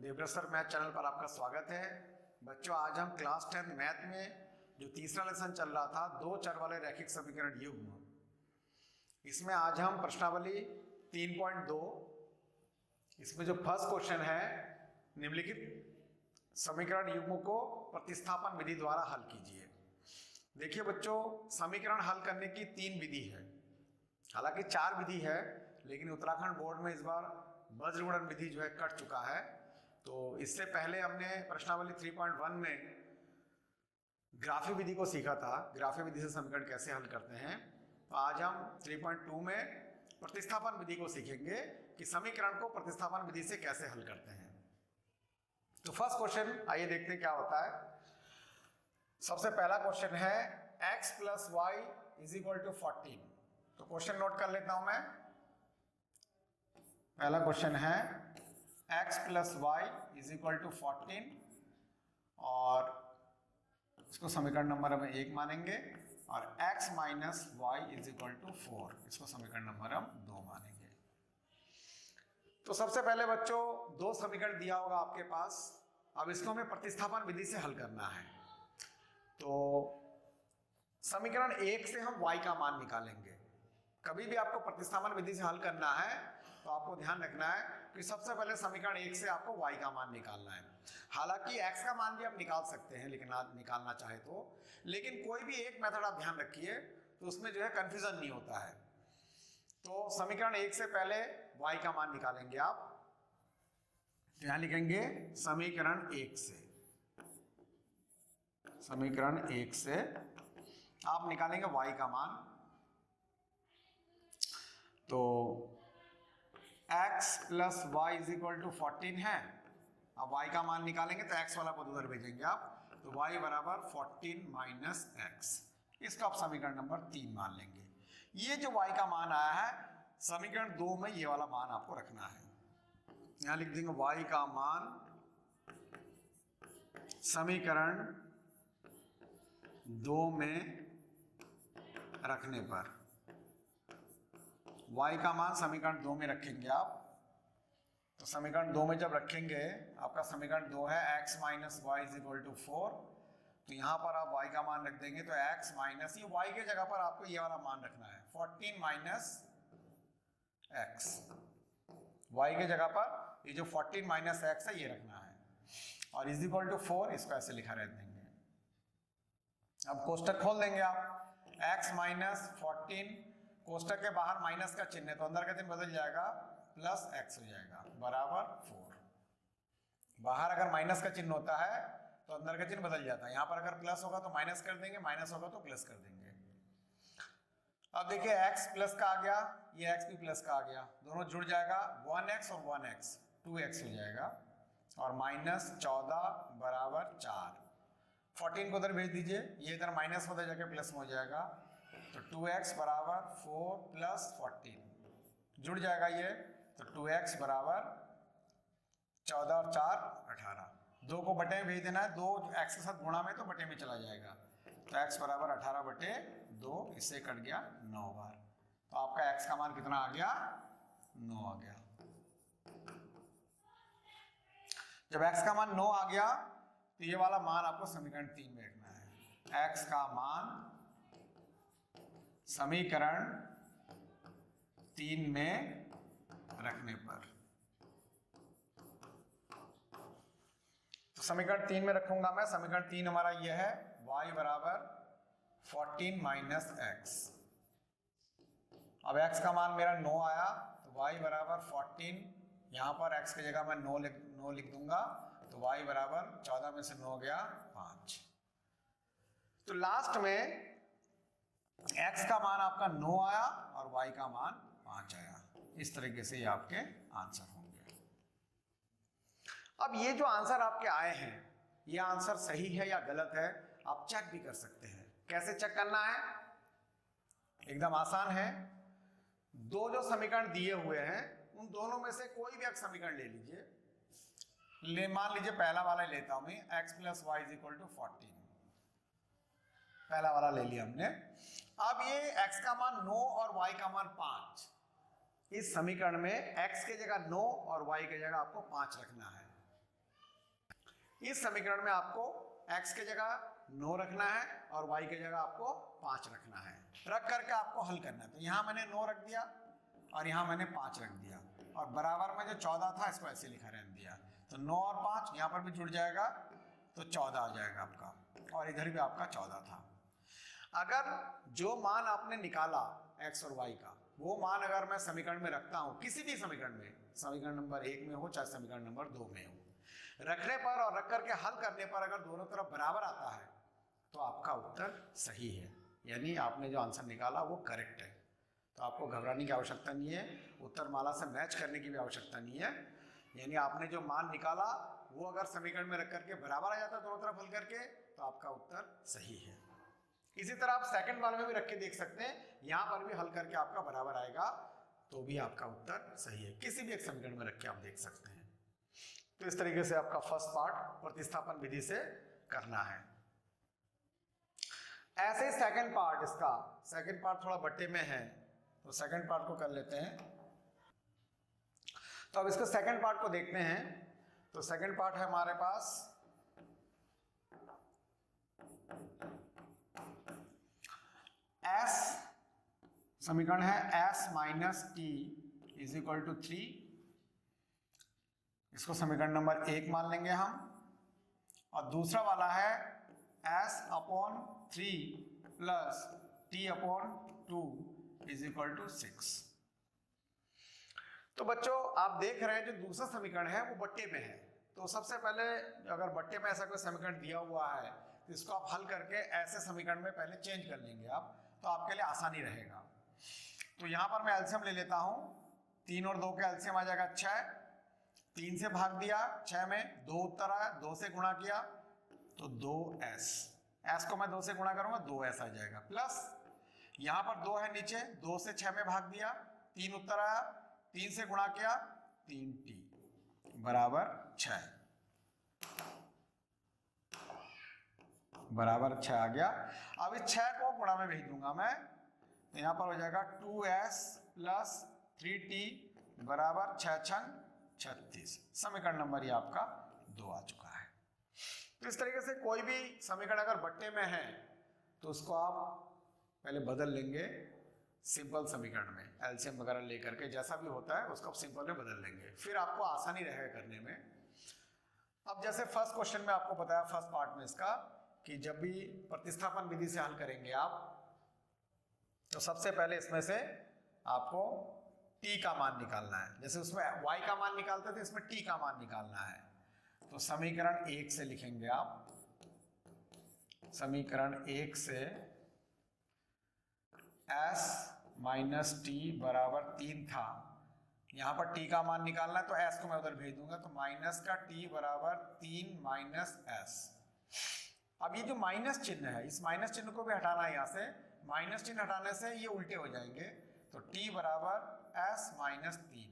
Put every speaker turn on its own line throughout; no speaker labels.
Devvrat sir math channel पर आपका स्वागत है। बच्चों, आज हम क्लास 10 मैथ में जो तीसरा लेसन चल रहा था, दो चर वाले रैखिक समीकरण युग्म, इसमें आज हम प्रश्नावली 3.2, इसमें जो फर्स्ट क्वेश्चन है, निम्नलिखित समीकरण युग्म को प्रतिस्थापन विधि द्वारा हल कीजिए। देखिए बच्चों, समीकरण हल करने की 3 विधि है, हालांकि 4 विधि है, लेकिन उत्तराखंड बोर्ड में इस बार वज्रगुणन विधि जो है कट चुका है। तो इससे पहले हमने प्रश्नावली 3.1 में ग्राफी विधि को सीखा था, ग्राफी विधि से समीकरण कैसे हल करते हैं। तो आज हम 3.2 में प्रतिस्थापन विधि को सीखेंगे कि समीकरण को प्रतिस्थापन विधि से कैसे हल करते हैं। तो फर्स्ट क्वेश्चन आइए देखते हैं क्या होता है। सबसे पहला क्वेश्चन है x + y = 14। तो क्वेश्चन नोट कर लेता हूं मैं। पहला क्वेश्चन है x + y = 14 और इसको समीकरण नंबर हम 1 मानेंगे, और x - y = 4, इसको समीकरण नंबर हम 2 मानेंगे। तो सबसे पहले बच्चों, दो समीकरण दिया होगा आपके पास। अब इसको हमें प्रतिस्थापन विधि से हल करना है। तो समीकरण 1 से हम y का मान निकालेंगे। कभी भी आपको प्रतिस्थापन विधि से हल करना है तो आपको ध्यान रखना है कि सबसे पहले समीकरण 1 से आपको y का मान निकालना है। हालांकि x का मान भी आप निकाल सकते हैं, लेकिन आप निकालना चाहे तो, लेकिन कोई भी एक मेथड आप ध्यान रखिए तो उसमें जो है कंफ्यूजन नहीं होता है। तो समीकरण 1 से पहले y का मान निकालेंगे आप। तो यहां लिखेंगे समीकरण 1 से, समीकरण 1 से आप निकालेंगे y का मान। तो x + y = 14 है। अब y का मान निकालेंगे तो x वाला पद उधर भेजेंगे आप, तो y = 14 - x, इसका आप समीकरण नंबर 3 मान लेंगे। ये जो y का मान आया है, समीकरण 2 में ये वाला मान आपको रखना है। यहां लिख देंगे y का मान समीकरण 2 में रखने पर, y का मान समीकरण 2 में रखेंगे आप। तो समीकरण 2 में जब रखेंगे, आपका समीकरण 2 है x - y = 4, तो यहां पर आप y का मान रख देंगे। तो x माइनस, ये y के जगह पर आपको ये वाला मान रखना है, 14 - x, y के जगह पर ये जो 14 - x है ये रखना है, और = 4, इसको ऐसे लिखा रह देंगे। अब कोष्टक खोल देंगे आप, x - 14, कोष्टक के बाहर माइनस का चिन्ह है तो अंदर का चिन्ह बदल जाएगा, +x हो जाएगा, बराबर 4। बाहर अगर माइनस का चिन्ह होता है तो अंदर का चिन्ह बदल जाता है। यहां पर अगर प्लस होगा तो माइनस कर देंगे, माइनस होगा तो प्लस कर देंगे। अब देखिए x प्लस का आ गया, ये x भी प्लस का आ गया, दोनों जुड़ जाएगा, 1x और 1x 2x हो जाएगा, और -14 = 4। 14 को उधर भेज दीजिए, ये इधर माइनस होता जाके प्लस में हो जाएगा, तो 2x = 4 + 14 जुड़ जाएगा ये, तो 2x = 14 और 4 18। 2 को बटे में भेज देना है, 2 x के साथ गुणा में तो बटे में चला जाएगा, तो x = 18/2, इससे कट गया 9 बार। तो आपका x का मान कितना आ गया? 9 आ गया। जब x का मान 9 आ गया तो ये वाला मान आपको समीकरण 3 में रखना है। x का मान समीकरण 3 में रखने पर, तो समीकरण 3 में रखूंगा मैं। समीकरण 3 हमारा यह है, y = 14 - x। अब x का मान मेरा 9 आया, तो y = 14, यहां पर x की जगह मैं 9 लिख दूंगा, तो y = 14 में से 9 गया 5। तो लास्ट में x का मान आपका 9 आया और y का मान 5 आया। इस तरीके से ये आपके आंसर होंगे। अब ये जो आंसर आपके आए हैं, ये आंसर सही है या गलत है, आप चेक भी कर सकते हैं। कैसे चेक करना है? एकदम आसान है। दो जो समीकरण दिए हुए हैं, उन दोनों में से कोई भी एक समीकरण ले लीजिए। मान लीजिए पहला वाला लेता हूं मैं, x + y = 14, पहला वाला ले लिया हमने। अब ये x का मान 9 और y का मान 5, इस समीकरण में x की जगह 9 और y की जगह आपको 5 रखना है। इस समीकरण में आपको x की जगह 9 रखना है और y की जगह आपको 5 रखना है। रख करके आपको हल करना है। तो यहाँ मैंने 9 रख दिया और यहाँ मैंने 5 रख दिया और बराबर में जो 14 था इसको ऐसे लिखा रहने दिया। तो 9 और 5 यहाँ पर भी जुड़ जाएगा तो 14 आ जाएगा आपका, और इधर भी आपका 14 था। अगर जो मान आपने निकाला x और y का, वो मान अगर मैं समीकरण में रखता हूँ, किसी भी समीकरण में, समीकरण नंबर 1 में हो चाहे समीकरण नंबर 2 में हो, रखने पर और रख करके हल करने पर अगर दोनों तरफ बराबर आता है तो आपका उत्तर सही है, यानी आपने जो आंसर निकाला वो करेक्ट है। तो आपको घबराने की आवश्यकता नहीं है, उत्तर माला से मैच करने की भी आवश्यकता नहीं है। यानी आपने जो मान निकाला वो अगर समीकरण में रख करके बराबर आ जाता है दोनों तरफ हल करके, तो आपका उत्तर सही है। इसी तरह आप सेकंड वाले में भी रख के देख सकते हैं, यहाँ पर भी हल करके आपका बराबर आएगा तो भी आपका उत्तर सही है। किसी भी एक समीकरण में रख के आप देख सकते हैं। तो इस तरीके से आपका फर्स्ट पार्ट प्रतिस्थापन विधि से करना है। ऐसे ही सेकंड पार्ट, इसका सेकंड पार्ट थोड़ा बट्टे में है तो सेकंड पार्ट को कर लेते हैं। तो अब इसका सेकंड पार्ट को देखते हैं। तो सेकंड पार्ट है हमारे पास s, समीकरण है s minus t is equal to 3। इसको समीकरण नंबर 1 मान लेंगे हम। और दूसरा वाला है s upon 3 plus t upon 2 is equal to 6। तो बच्चों आप देख रहे हैं जो दूसरा समीकरण है वो बट्टे में है। तो सबसे पहले अगर बट्टे में ऐसा कोई समीकरण दिया हुआ है तो इसको आप हल करके ऐसे समीकरण में पहले चेंज कर लेंगे आप, तो आपके लिए आसानी रहेगा। तो यहाँ पर मैं एलसीएम ले लेता हूँ। 3 और 2 का एलसीएम आ जाएगा 6। 3 से भाग दिया 6 में, 2 उत्तर आया, 2 से गुणा किया तो 2s, s को मैं 2 से गुणा करूंगा 2s आ जाएगा, प्लस यहाँ पर 2 है नीचे, 2 से 6 में भाग दिया, 3 उत्तर आया, 3 से गुणा किया 3t बराबर 6, बराबर 6 आ गया। अब इस 6 को गुणा में भेज दूंगा मैं, तो यहाँ पर हो जाएगा 2s प्लस 3t बराबर 6 छंग 36। समीकरण नंबर ये आपका 2 आ चुका है। तो इस तरीके से कोई भी समीकरण अगर बट्टे में है तो उसको आप पहले बदल लेंगे सिंपल समीकरण में, एलसीएम वगैरह लेकर के जैसा भी होता है उसको आप सिंपल में बदल लेंगे, फिर आपको आसानी रहेगा करने में। अब जैसे फर्स्ट क्वेश्चन में आपको बताया फर्स्ट पार्ट में इसका कि जब भी प्रतिस्थापन विधि से हल करेंगे आप, तो सबसे पहले इसमें से आपको t का मान निकालना है। जैसे उसमें y का मान निकालते थे, इसमें t का मान निकालना है। तो समीकरण 1 से लिखेंगे आप, समीकरण 1 से s माइनस टी बराबर 3 था, यहाँ पर t का मान निकालना है तो s को मैं उधर भेज दूंगा, तो माइनस का t बराबर 3 माइनस s। अब ये जो माइनस चिन्ह है, इस माइनस चिन्ह को भी हटाना है यहाँ से, माइनस चिन्ह हटाने से ये उल्टे हो जाएंगे, तो t बराबर s माइनस 3।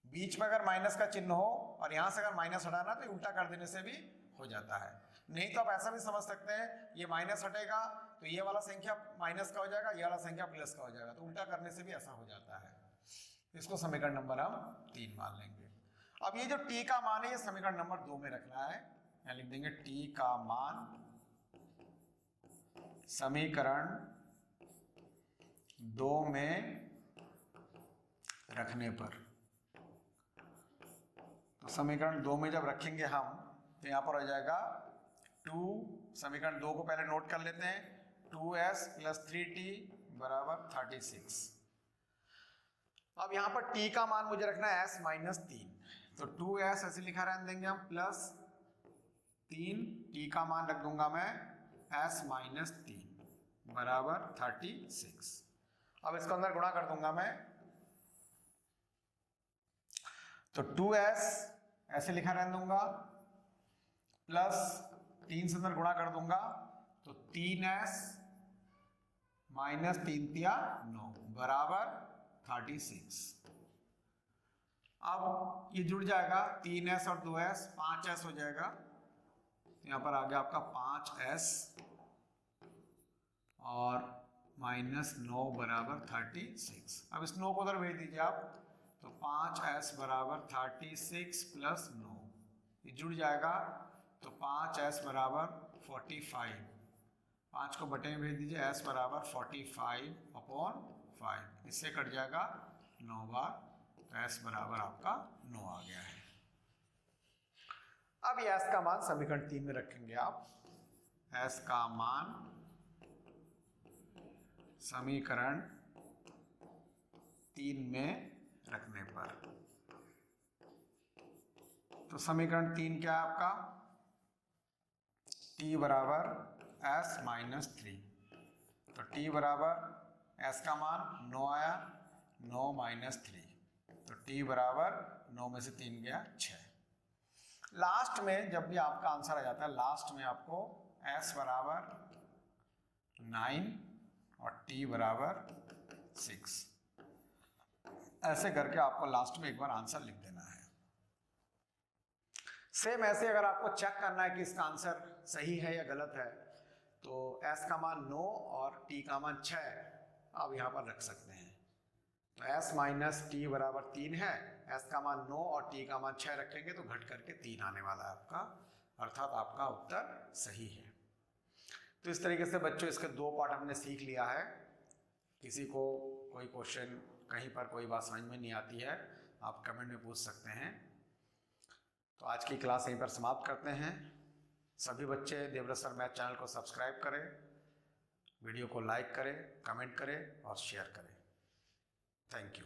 बीच में अगर माइनस का चिन्ह हो और यहाँ से अगर माइनस हटाना तो उल्टा कर देने से भी हो जाता है। नहीं तो आप ऐसा भी समझ सकते हैं, ये माइनस हटेगा तो ये वाला संख्या माइनस का हो जाएगा, ये वाला संख्या प्लस का हो जाएगा, तो उल्टा करने से भी ऐसा हो जाता है। इसको समीकरण नंबर हम 3 मान लेंगे। अब ये जो t का मान है ये समीकरण नंबर 2 में रखना है, यहाँ लिख देंगे t का मान समीकरण 2 में रखने पर। तो समीकरण 2 में जब रखेंगे हम तो यहाँ पर हो जाएगा 2, समीकरण 2 को पहले नोट कर लेते हैं, 2s प्लस 3t बराबर 36। अब यहाँ पर t का मान मुझे रखना है s माइनस 3, तो 2s ऐसे लिखा रहने देंगे हम, प्लस 3 t का मान रख दूंगा मैं s माइनस 3 बराबर 36। अब इसको अंदर गुणा कर दूंगा मैं, तो 2s ऐसे लिखा रहने दूंगा, प्लस 3 से अंदर गुणा कर दूंगा तो 3s माइनस 3 तिया 9 बराबर 36। अब ये जुड़ जाएगा, 3s और 2s 5s हो जाएगा, यहाँ पर आ गया आपका 5s और माइनस 9 बराबर 36। अब इस 9 को उधर भेज दीजिए आप, तो 5s बराबर 36 प्लस 9 ये जुड़ जाएगा तो 5s बराबर 45, 5 को बटे में भेज दीजिए, s बराबर 45/5, इससे कट जाएगा 9 बार, तो s बराबर आपका 9 आ गया है। अब ये s का मान समीकरण 3 में रखेंगे आप, s का मान समीकरण 3 में रखने पर, तो समीकरण 3 क्या है आपका, t बराबर s माइनस 3, तो t बराबर s का मान 9 आया, 9 माइनस 3, तो t बराबर 9 में से 3 गया 6। लास्ट में जब भी आपका आंसर आ जाता है, लास्ट में आपको s बराबर 9 और t बराबर 6, ऐसे करके आपको लास्ट में एक बार आंसर लिख देना है। सेम ऐसे अगर आपको चेक करना है कि इसका आंसर सही है या गलत है, तो s का मान 9 और t का मान 6 आप यहाँ पर रख सकते हैं। तो s माइनस टी बराबर 3 है, s का मान 9 और t का मान 6 रखेंगे तो घट करके 3 आने वाला है आपका, अर्थात आपका उत्तर सही है। तो इस तरीके से बच्चों इसके 2 पार्ट हमने सीख लिया है। किसी को कोई क्वेश्चन कहीं पर कोई बात समझ में नहीं आती है, आप कमेंट में पूछ सकते हैं। तो आज की क्लास यहीं पर समाप्त करते हैं। सभी बच्चे देवव्रत सर मैथ चैनल को सब्सक्राइब करें, वीडियो को लाइक करें, कमेंट करें और शेयर करें। Thank you.